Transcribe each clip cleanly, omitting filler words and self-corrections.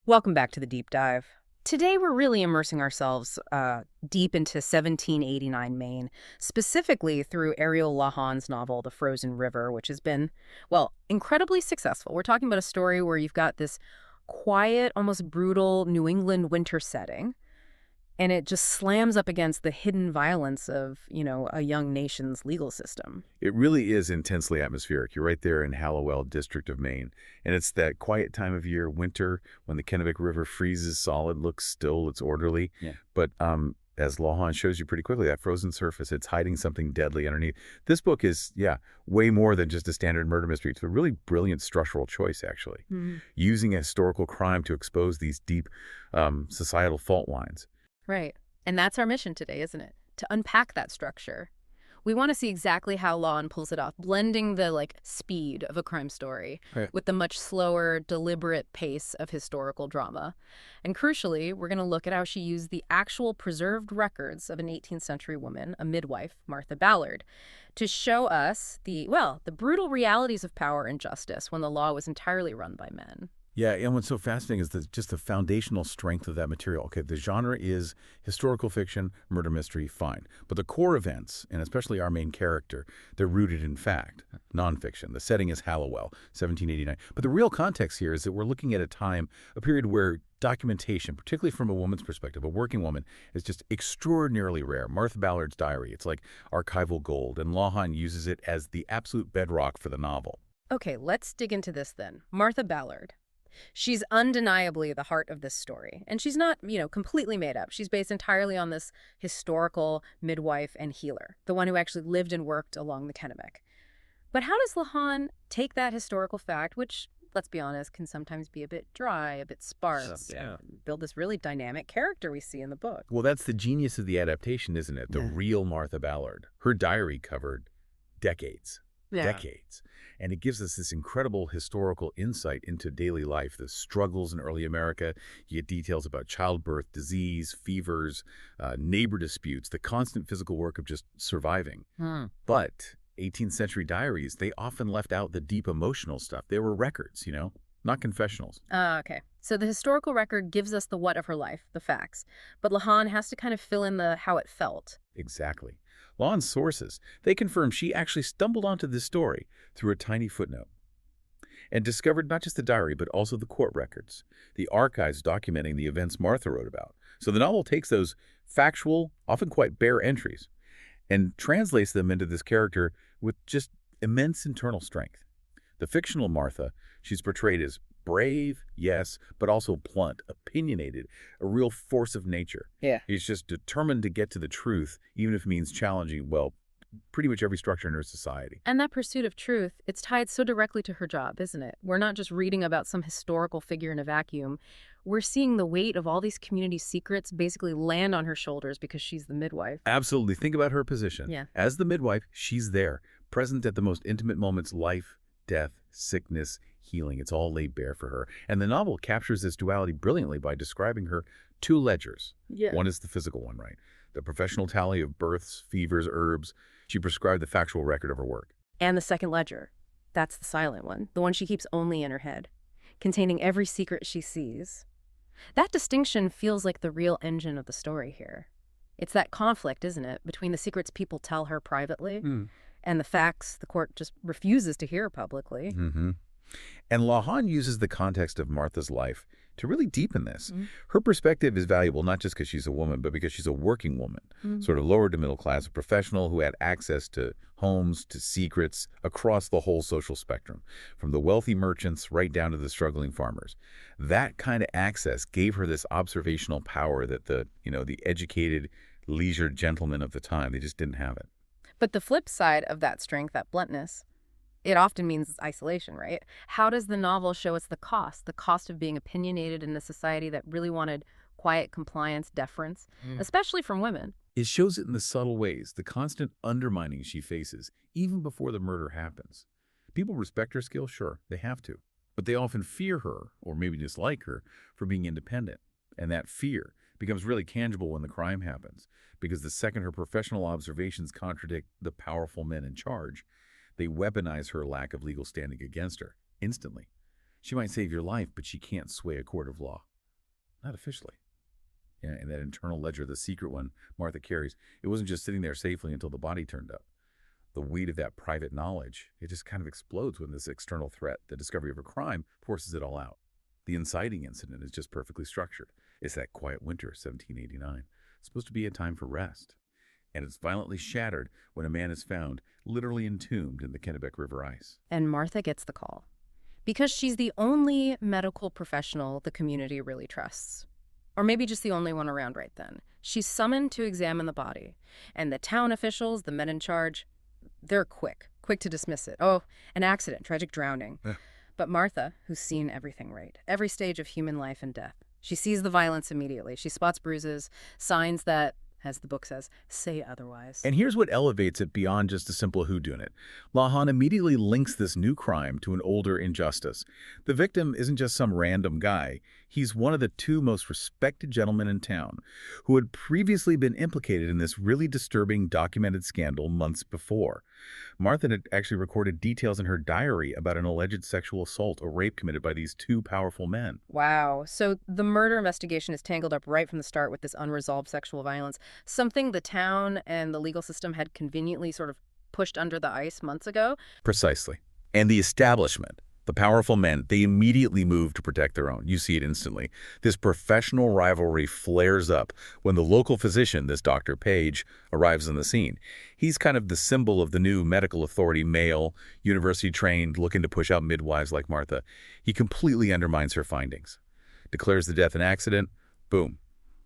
Welcome back to the deep dive. Today we're really immersing ourselves deep into 1789 Maine, specifically through Ariel Lawhon's novel The Frozen River, which has been, well, incredibly successful. We're talking about a story where you've got this quiet, almost brutal New England winter setting, and it just slams up against the hidden violence of, a young nation's legal system. It really is intensely atmospheric. You're right there in Hallowell District of Maine. And it's that quiet time of year, winter, when the Kennebec River freezes solid, looks still, it's orderly. Yeah. But as Lawhon shows you pretty quickly, that frozen surface, it's hiding something deadly underneath. This book is, way more than just a standard murder mystery. It's a really brilliant structural choice, actually, using a historical crime to expose these deep societal fault lines. Right. And that's our mission today, isn't it? To unpack that structure. We want to see exactly how Lawhon pulls it off, blending the speed of a crime story with the much slower, deliberate pace of historical drama. And crucially, we're going to look at how she used the actual preserved records of an 18th century woman, a midwife, Martha Ballard, to show us the brutal realities of power and justice when the law was entirely run by men. Yeah, and what's so fascinating is just the foundational strength of that material. Okay, the genre is historical fiction, murder mystery, fine. But the core events, and especially our main character, they're rooted in fact, nonfiction. The setting is Hallowell, 1789. But the real context here is that we're looking at a period where documentation, particularly from a woman's perspective, a working woman, is just extraordinarily rare. Martha Ballard's diary, it's like archival gold, and Lawhon uses it as the absolute bedrock for the novel. Okay, let's dig into this then. Martha Ballard. She's undeniably the heart of this story. And she's not, completely made up. She's based entirely on this historical midwife and healer, the one who actually lived and worked along the Kennebec. But how does Lawhon take that historical fact, which, let's be honest, can sometimes be a bit dry, a bit sparse, and build this really dynamic character we see in the book? Well, that's the genius of the adaptation, isn't it? The real Martha Ballard. Her diary covered decades. Decades. And it gives us this incredible historical insight into daily life, the struggles in early America. You get details about childbirth, disease, fevers, neighbor disputes, the constant physical work of just surviving. But 18th century diaries, they often left out the deep emotional stuff. They were records, not confessionals. Okay. So the historical record gives us the what of her life, the facts. But Lawhon has to kind of fill in the how it felt. Exactly. Lawhon's sources, they confirm she actually stumbled onto this story through a tiny footnote and discovered not just the diary, but also the court records, the archives documenting the events Martha wrote about. So the novel takes those factual, often quite bare entries and translates them into this character with just immense internal strength. The fictional Martha, she's portrayed as brave, yes, but also blunt, opinionated, a real force of nature. Yeah. He's just determined to get to the truth, even if it means challenging, pretty much every structure in her society. And that pursuit of truth, it's tied so directly to her job, isn't it? We're not just reading about some historical figure in a vacuum. We're seeing the weight of all these community secrets basically land on her shoulders because she's the midwife. Absolutely. Think about her position. Yeah. As the midwife, she's there, present at the most intimate moments, life, death, sickness, healing. It's all laid bare for her. And the novel captures this duality brilliantly by describing her two ledgers. Yeah. One is the physical one, right? The professional tally of births, fevers, herbs. She prescribed the factual record of her work. And the second ledger. That's the silent one, the one she keeps only in her head, containing every secret she sees. That distinction feels like the real engine of the story here. It's that conflict, isn't it, between the secrets people tell her privately and the facts the court just refuses to hear publicly. And Lawhon uses the context of Martha's life to really deepen this. Her perspective is valuable not just because she's a woman, but because she's a working woman, sort of lower to middle class, a professional who had access to homes, to secrets across the whole social spectrum, from the wealthy merchants right down to the struggling farmers. That kind of access gave her this observational power that the educated, leisured gentlemen of the time, they just didn't have it. But the flip side of that strength, that bluntness, it often means isolation, right? How does the novel show us the cost of being opinionated in a society that really wanted quiet compliance, deference, especially from women? It shows it in the subtle ways, the constant undermining she faces, even before the murder happens. People respect her skill, sure, they have to. But they often fear her, or maybe dislike her, for being independent. And that fear becomes really tangible when the crime happens, because the second her professional observations contradict the powerful men in charge, they weaponize her lack of legal standing against her instantly. She might save your life, but she can't sway a court of law. not officially. Yeah, and that internal ledger, the secret one Martha carries, it wasn't just sitting there safely until the body turned up. The weight of that private knowledge, it just kind of explodes when this external threat, the discovery of a crime, forces it all out. The inciting incident is just perfectly structured. It's that quiet winter, 1789. It's supposed to be a time for rest. And it's violently shattered when a man is found, literally entombed in the Kennebec River ice. And Martha gets the call. Because she's the only medical professional the community really trusts. Or maybe just the only one around right then. She's summoned to examine the body. And the town officials, the men in charge, they're quick to dismiss it. Oh, an accident, tragic drowning. Yeah. But Martha, who's seen everything right, every stage of human life and death, she sees the violence immediately. She spots bruises, signs that, as the book says, say otherwise. And here's what elevates it beyond just a simple whodunit. Lawhon immediately links this new crime to an older injustice. The victim isn't just some random guy. He's one of the two most respected gentlemen in town who had previously been implicated in this really disturbing documented scandal months before. Martha had actually recorded details in her diary about an alleged sexual assault or rape committed by these two powerful men. Wow. So the murder investigation is tangled up right from the start with this unresolved sexual violence, something the town and the legal system had conveniently sort of pushed under the ice months ago. Precisely. And the establishment, the powerful men, they immediately move to protect their own. You see it instantly. This professional rivalry flares up when the local physician, this Dr. Page, arrives on the scene. He's kind of the symbol of the new medical authority, male, university-trained, looking to push out midwives like Martha. He completely undermines her findings. Declares the death an accident. Boom.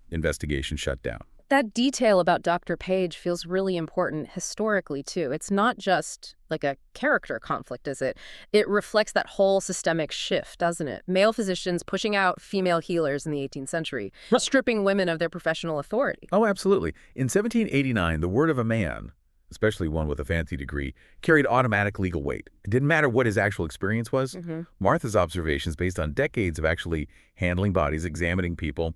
Investigation shut down. That detail about Dr. Page feels really important historically, too. It's not just like a character conflict, is it? It reflects that whole systemic shift, doesn't it? Male physicians pushing out female healers in the 18th century, stripping women of their professional authority. Oh, absolutely. In 1789, the word of a man, especially one with a fancy degree, carried automatic legal weight. It didn't matter what his actual experience was. Martha's observations, based on decades of actually handling bodies, examining people,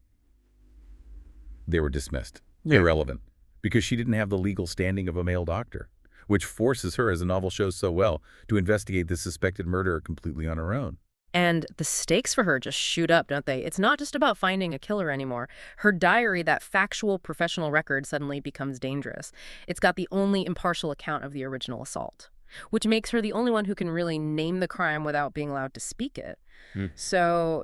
they were dismissed. Irrelevant, because she didn't have the legal standing of a male doctor, which forces her, as the novel shows so well, to investigate this suspected murderer completely on her own. And the stakes for her just shoot up, don't they? It's not just about finding a killer anymore. Her diary, that factual professional record, suddenly becomes dangerous. It's got the only impartial account of the original assault, which makes her the only one who can really name the crime without being allowed to speak it. So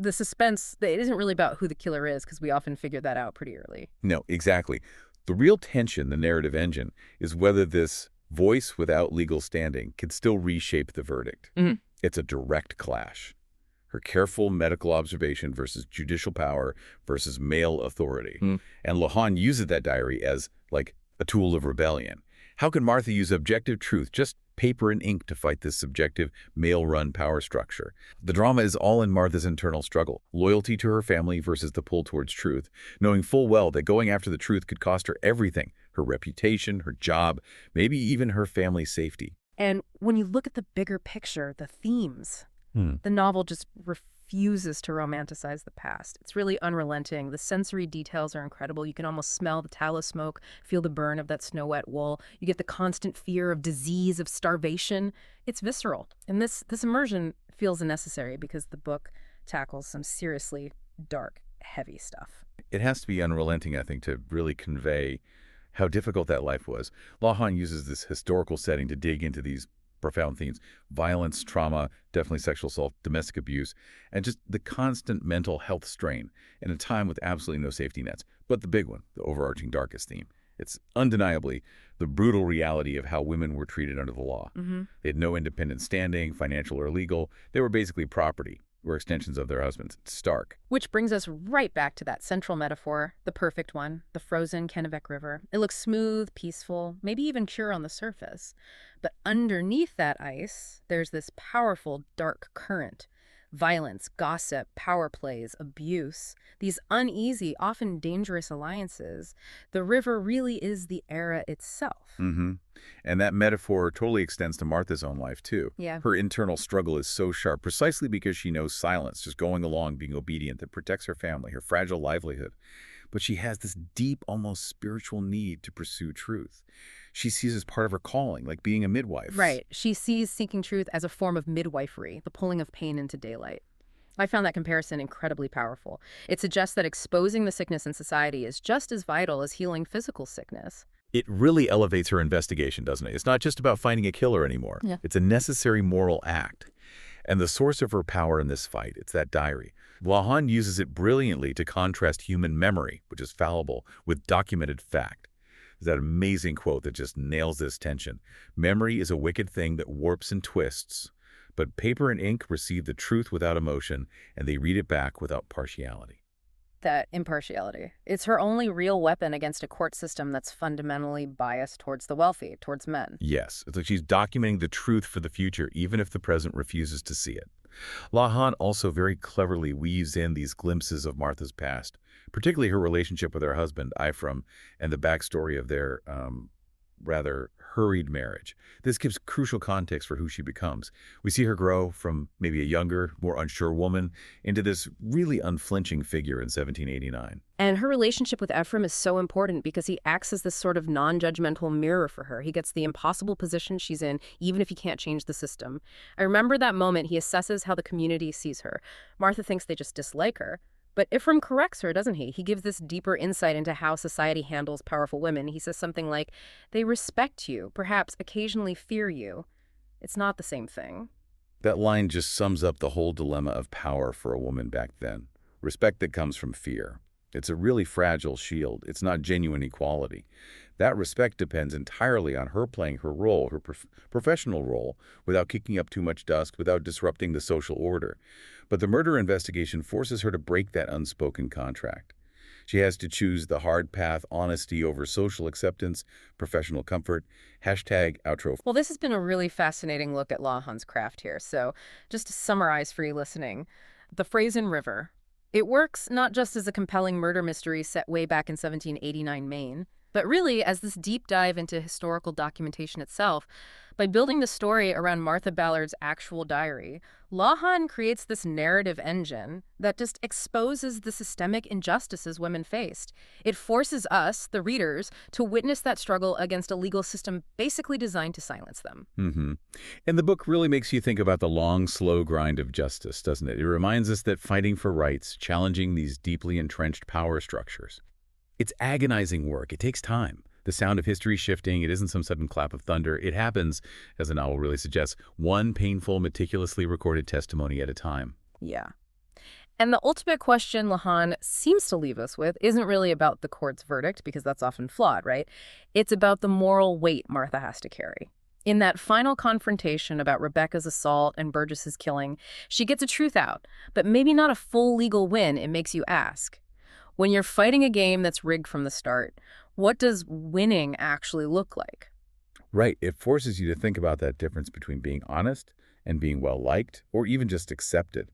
the suspense, it isn't really about who the killer is, because we often figure that out pretty early. No, exactly. The real tension, the narrative engine, is whether this voice without legal standing can still reshape the verdict. It's a direct clash. Her careful medical observation versus judicial power versus male authority. And Lawhon uses that diary as, like, a tool of rebellion. How can Martha use objective truth, just paper and ink, to fight this subjective, male-run power structure? The drama is all in Martha's internal struggle, loyalty to her family versus the pull towards truth, knowing full well that going after the truth could cost her everything, her reputation, her job, maybe even her family's safety. And when you look at the bigger picture, the themes, the novel just refuses to romanticize the past. It's really unrelenting. The sensory details are incredible. You can almost smell the tallow smoke, feel the burn of that snow-wet wool. You get the constant fear of disease, of starvation. It's visceral. And this immersion feels necessary because the book tackles some seriously dark, heavy stuff. It has to be unrelenting, I think, to really convey how difficult that life was. Lawhon uses this historical setting to dig into these profound themes: violence, trauma, definitely sexual assault, domestic abuse, and just the constant mental health strain in a time with absolutely no safety nets. But the big one, the overarching darkest theme, it's undeniably the brutal reality of how women were treated under the law. They had no independent standing, financial or legal. They were basically property, were extensions of their husbands. It's stark. Which brings us right back to that central metaphor, the perfect one, the frozen Kennebec River. It looks smooth, peaceful, maybe even pure on the surface. But underneath that ice, there's this powerful dark current. Violence, gossip, power plays, abuse, these uneasy, often dangerous alliances. The river really is the era itself. And that metaphor totally extends to Martha's own life, too. Yeah. Her internal struggle is so sharp precisely because she knows silence, just going along, being obedient, that protects her family, her fragile livelihood. But she has this deep, almost spiritual need to pursue truth. She sees as part of her calling, like being a midwife. Right. She sees seeking truth as a form of midwifery, the pulling of pain into daylight. I found that comparison incredibly powerful. It suggests that exposing the sickness in society is just as vital as healing physical sickness. It really elevates her investigation, doesn't it? It's not just about finding a killer anymore. Yeah. It's a necessary moral act. And the source of her power in this fight, it's that diary. Lawhon uses it brilliantly to contrast human memory, which is fallible, with documented fact. There's that amazing quote that just nails this tension. Memory is a wicked thing that warps and twists, but paper and ink receive the truth without emotion, and they read it back without partiality. That impartiality. It's her only real weapon against a court system that's fundamentally biased towards the wealthy, towards men. Yes, it's like she's documenting the truth for the future, even if the present refuses to see it. Lawhon also very cleverly weaves in these glimpses of Martha's past, particularly her relationship with her husband, Ephraim, and the backstory of their rather hurried marriage. This gives crucial context for who she becomes. We see her grow from maybe a younger, more unsure woman into this really unflinching figure in 1789. And her relationship with Ephraim is so important because he acts as this sort of non-judgmental mirror for her. He gets the impossible position she's in, even if he can't change the system. I remember that moment he assesses how the community sees her. Martha thinks they just dislike her. But Ephraim corrects her, doesn't he? He gives this deeper insight into how society handles powerful women. He says something like, they respect you, perhaps occasionally fear you. It's not the same thing. That line just sums up the whole dilemma of power for a woman back then. Respect that comes from fear. It's a really fragile shield. It's not genuine equality. That respect depends entirely on her playing her role, her professional role, without kicking up too much dust, without disrupting the social order. But the murder investigation forces her to break that unspoken contract. She has to choose the hard path, honesty over social acceptance, professional comfort, #outro. Well, this has been a really fascinating look at Lawhon's craft here. So just to summarize for you listening, The Frazen River. It works not just as a compelling murder mystery set way back in 1789 Maine, but really as this deep dive into historical documentation itself. By building the story around Martha Ballard's actual diary, Lawhon creates this narrative engine that just exposes the systemic injustices women faced. It forces us, the readers, to witness that struggle against a legal system basically designed to silence them. And the book really makes you think about the long, slow grind of justice, doesn't it? It reminds us that fighting for rights, challenging these deeply entrenched power structures, it's agonizing work. It takes time. The sound of history shifting, it isn't some sudden clap of thunder. It happens, as the novel really suggests, one painful, meticulously recorded testimony at a time. Yeah. And the ultimate question Lawhon seems to leave us with isn't really about the court's verdict, because that's often flawed, right? It's about the moral weight Martha has to carry. In that final confrontation about Rebecca's assault and Burgess's killing, she gets a truth out, but maybe not a full legal win. It makes you ask, when you're fighting a game that's rigged from the start, what does winning actually look like? Right. It forces you to think about that difference between being honest and being well-liked, or even just accepted.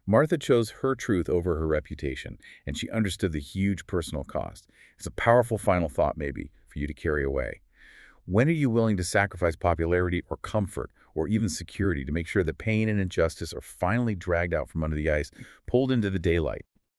Martha chose her truth over her reputation, and she understood the huge personal cost. It's a powerful final thought, maybe, for you to carry away. When are you willing to sacrifice popularity or comfort or even security to make sure that pain and injustice are finally dragged out from under the ice, pulled into the daylight?